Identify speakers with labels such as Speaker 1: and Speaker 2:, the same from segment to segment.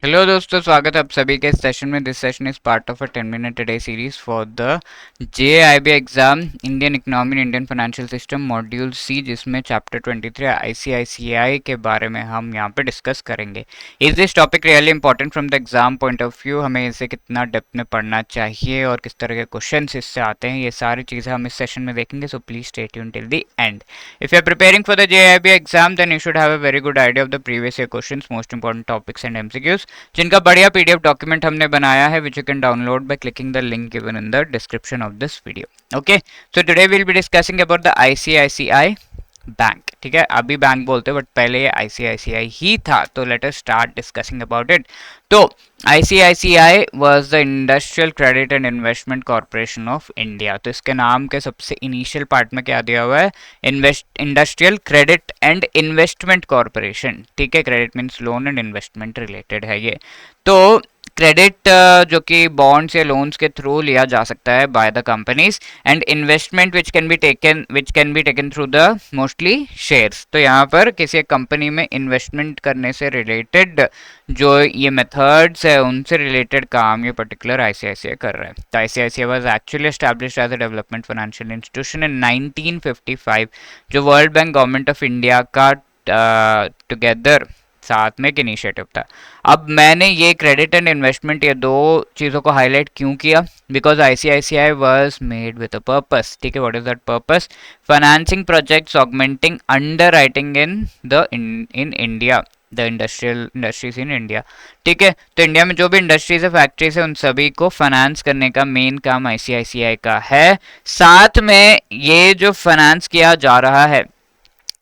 Speaker 1: Hello दोस्तों, स्वागत है आप सभी के इस सेशन में। This session is part of a 10 minute day series for the JAIIB exam Indian economy and Indian financial system module C, जिसमें चैप्टर 23 आईसीआईसीआई के बारे में हम यहाँ पे डिस्कस करेंगे। Is this topic really important from the exam point of view? हमें इसे कितना डेप्थ में पढ़ना चाहिए और किस तरह के क्वेश्चन इससे आते हैं, ये सारी चीज़ें हम इस सेशन में देखेंगे। So please stay tune till the end. If you are preparing for the JIB exam, then you should have a very good idea of the previous year questions, most important topics and MCQs, जिनका बढ़िया PDF document हमने बनाया है, which you can download by clicking the link given in the description of this video. Okay, so today we'll be discussing about the ICICI bank. ठीक है, अभी bank बोलते but पहले ये आईसीआईसीआई ही था। तो let us start discussing about it. तो ICICI was the industrial credit and investment corporation of India. तो इसके नाम के सबसे इनिशियल पार्ट में क्या दिया हुआ है? Industrial credit and investment corporation. ठीक है, credit means loan and investment related है ये। तो क्रेडिट जो कि बॉन्ड्स या लोन्स के थ्रू लिया जा सकता है by the companies, and investment which can be taken through the mostly shares. तो यहाँ पर किसी एक कंपनी में इन्वेस्टमेंट करने से रिलेटेड जो ये मेथड्स है, उनसे रिलेटेड काम ये पर्टिकुलर आईसीआईसीआई कर रहा है। तो ICICI was actually established as a development financial institution in 1955, जो world bank, government of India का टुगेदर साथ में एक इनिशिएटिव था। अब मैंने ये क्रेडिट एंड इन्वेस्टमेंट, ये दो चीज़ों को हाईलाइट क्यों किया? Because ICICI was made with a purpose. ठीक है, what is that purpose? Financing projects, augmenting under writing in India, the industries in India. ठीक है, तो इंडिया में जो भी इंडस्ट्रीज है, फैक्ट्रीज है, उन सभी को फाइनेंस करने का मेन काम आईसीआईसीआई का है। साथ में ये जो फाइनेंस किया जा रहा है,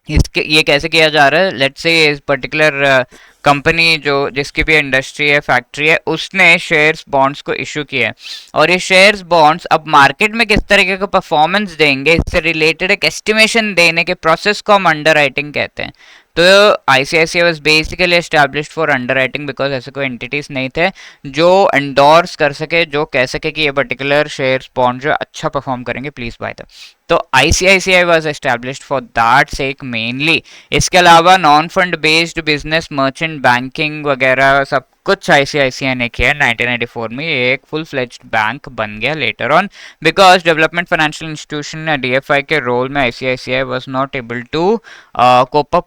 Speaker 1: इसके ये कैसे किया जा रहा है? लेट्स से इस पर्टिकुलर कंपनी जो जिसकी भी इंडस्ट्री है, फैक्ट्री है, उसने शेयर्स बॉन्ड्स को इशू किया है, और ये शेयर्स बॉन्ड्स अब मार्केट में किस तरीके का परफॉर्मेंस देंगे, इससे रिलेटेड एक एस्टिमेशन देने के प्रोसेस को हम अंडर राइटिंग कहते हैं। तो ICICI was basically established for under writing, because ऐसे कोई एंटिटीज नहीं थे जो एंडोर्स कर सके, जो कह सके कि ये पर्टिकुलर शेयर्स बॉन्ड जो अच्छा परफॉर्म करेंगे, प्लीज बाय द। तो ICICI was established for that sake mainly. इसके अलावा non fund based business, merchant banking वगैरह सब कुछ आईसीआईसीआई ने किया। 1994 में ये एक फुल फ्लेज्ड बैंक बन गया later on, because development financial institution DFI के रोल में ICICI was not able to cope up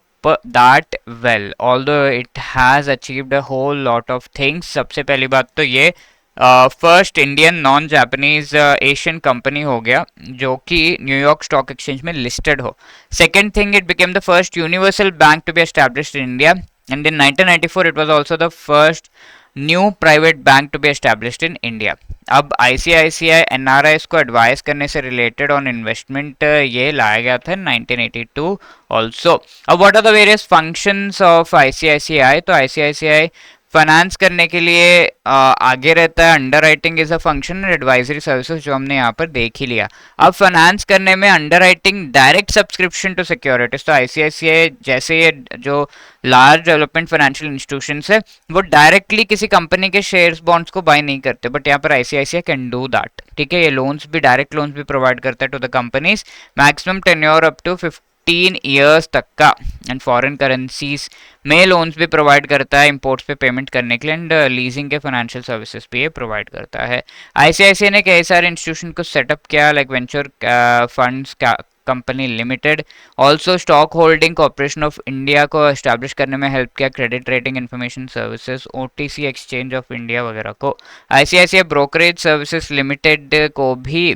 Speaker 1: that well, although it has achieved a whole lot of things. सबसे पहली बात तो ये first Indian non Japanese Asian company हो गया जो कि न्यूयॉर्क स्टॉक एक्सचेंज में लिस्टेड हो। Second thing, it became the first universal bank to be established in India, and in 1994 it was also the first new private bank to be established in India. अब ICICI NRIs को advice करने से related on investment ये लाया गया था 1982 also. अब what are the various functions of ICICI? तो आईसीआईसीआई फाइनेंस करने के लिए आगे रहता है। Underwriting is a function and advisory services, जो हमने यहाँ पर देख ही लिया। अब फाइनेंस करने में underwriting, direct subscription to securities. तो आईसीआईसीआई जैसे ये जो लार्ज डेवलपमेंट फाइनेंशियल इंस्टीट्यूशंस है, वो डायरेक्टली किसी कंपनी के शेयर्स बॉन्ड्स को बाय नहीं करते, बट यहाँ पर आईसीआईसीआई कैन डू दैट। ठीक है, ये लोन्स भी, डायरेक्ट लोन्स भी प्रोवाइड करता है to the companies, maximum tenure up to 15 years तक का, एंड फॉरेन करेंसीज में लोन्स भी प्रोवाइड करता है इंपोर्ट्स पे पेमेंट करने के लिए, एंड लीजिंग के फाइनेंशियल सर्विसेज भी ये प्रोवाइड करता है। आईसीआईसीआई ने कई सारे इंस्टीट्यूशन को सेटअप किया, like venture funds company limited, also stock holding corporation of India को एस्टैब्लिश करने में हेल्प किया, credit rating information services, OTC exchange of India वगैरह को। आईसीआईसीआई ब्रोकरेज सर्विसेज लिमिटेड को भी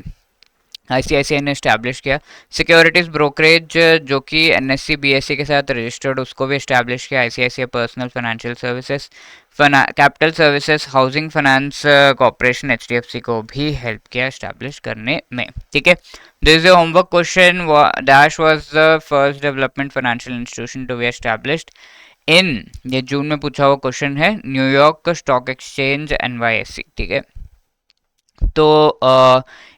Speaker 1: आईसीआईसीआई ने इस्टेब्लिश किया। सिक्योरिटीज ब्रोकरेज जो कि एनएससी बीएससी के साथ रजिस्टर्ड, उसको भी इस्टेब्लिश किया ICICI personal financial services. Capital services, housing finance corporation HDFC को भी हेल्प किया इस्टेब्लिश करने में। ठीक है, this is a homework question. Dash was the first development financial institution to be established in, ये जून में पूछा हुआ क्वेश्चन है, न्यूयॉर्क स्टॉक एक्सचेंज एनवाईएससी। ठीक है, तो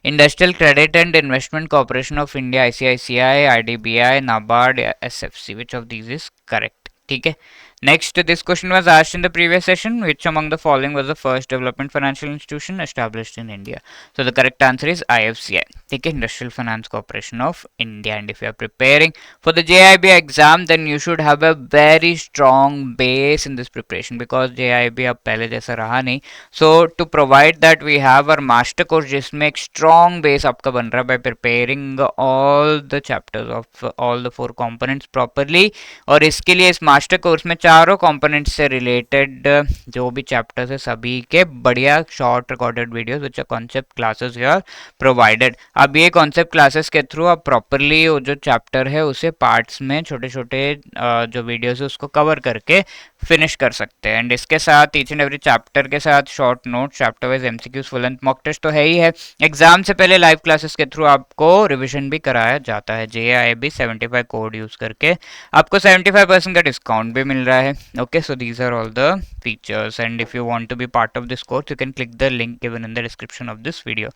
Speaker 1: industrial credit and investment corporation of India, ICICI, IDBI, NABARD, SFC, which of these is correct? ठीक है, Next, this question was asked in the previous session. Which among the following was the first development financial institution established in India? So the correct answer is IFCI, ठीक है, Industrial Finance Corporation of India. And if you are preparing for the JIB exam, then you should have a very strong base in this preparation, because JIB अब पहले जैसा रहा नहीं. So to provide that, we have our master course जिसमें एक strong base आपका बन रहा है by preparing all the chapters of all the 4 components properly. और इसके लिए इस मास्टर कोर्स में चारों कंपोनेंट्स से रिलेटेड जो भी चैप्टर्स है सभी के बढ़िया short recorded videos which are concept classes you are provided. अब ये कॉन्सेप्ट क्लासेस के थ्रू आप प्रॉपरली वो जो चैप्टर है उसे पार्ट्स में छोटे छोटे जो वीडियोस है उसको कवर करके फिनिश कर सकते हैं. एंड इसके साथ ईच एंड एवरी चैप्टर के साथ short note, chapter wise MCQs, full and mock test तो है ही है. एग्जाम से पहले लाइव क्लासेस के थ्रू आपको रिविजन भी कराया जाता है. JIB 75 कोड यूज करके आपको 75% का डिस्काउंट भी मिल रहा है. Okay, so these are all the features. And if you want to be part of this course, you can click the link given in the description of this video.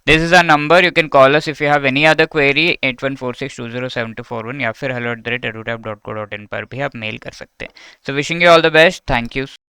Speaker 1: This is our number, you can call us if you have any other query. 8146207241 या फिर hello@edutap.co.in पर भी आप mail कर सकते हैं. So wishing you all the best. Thank you.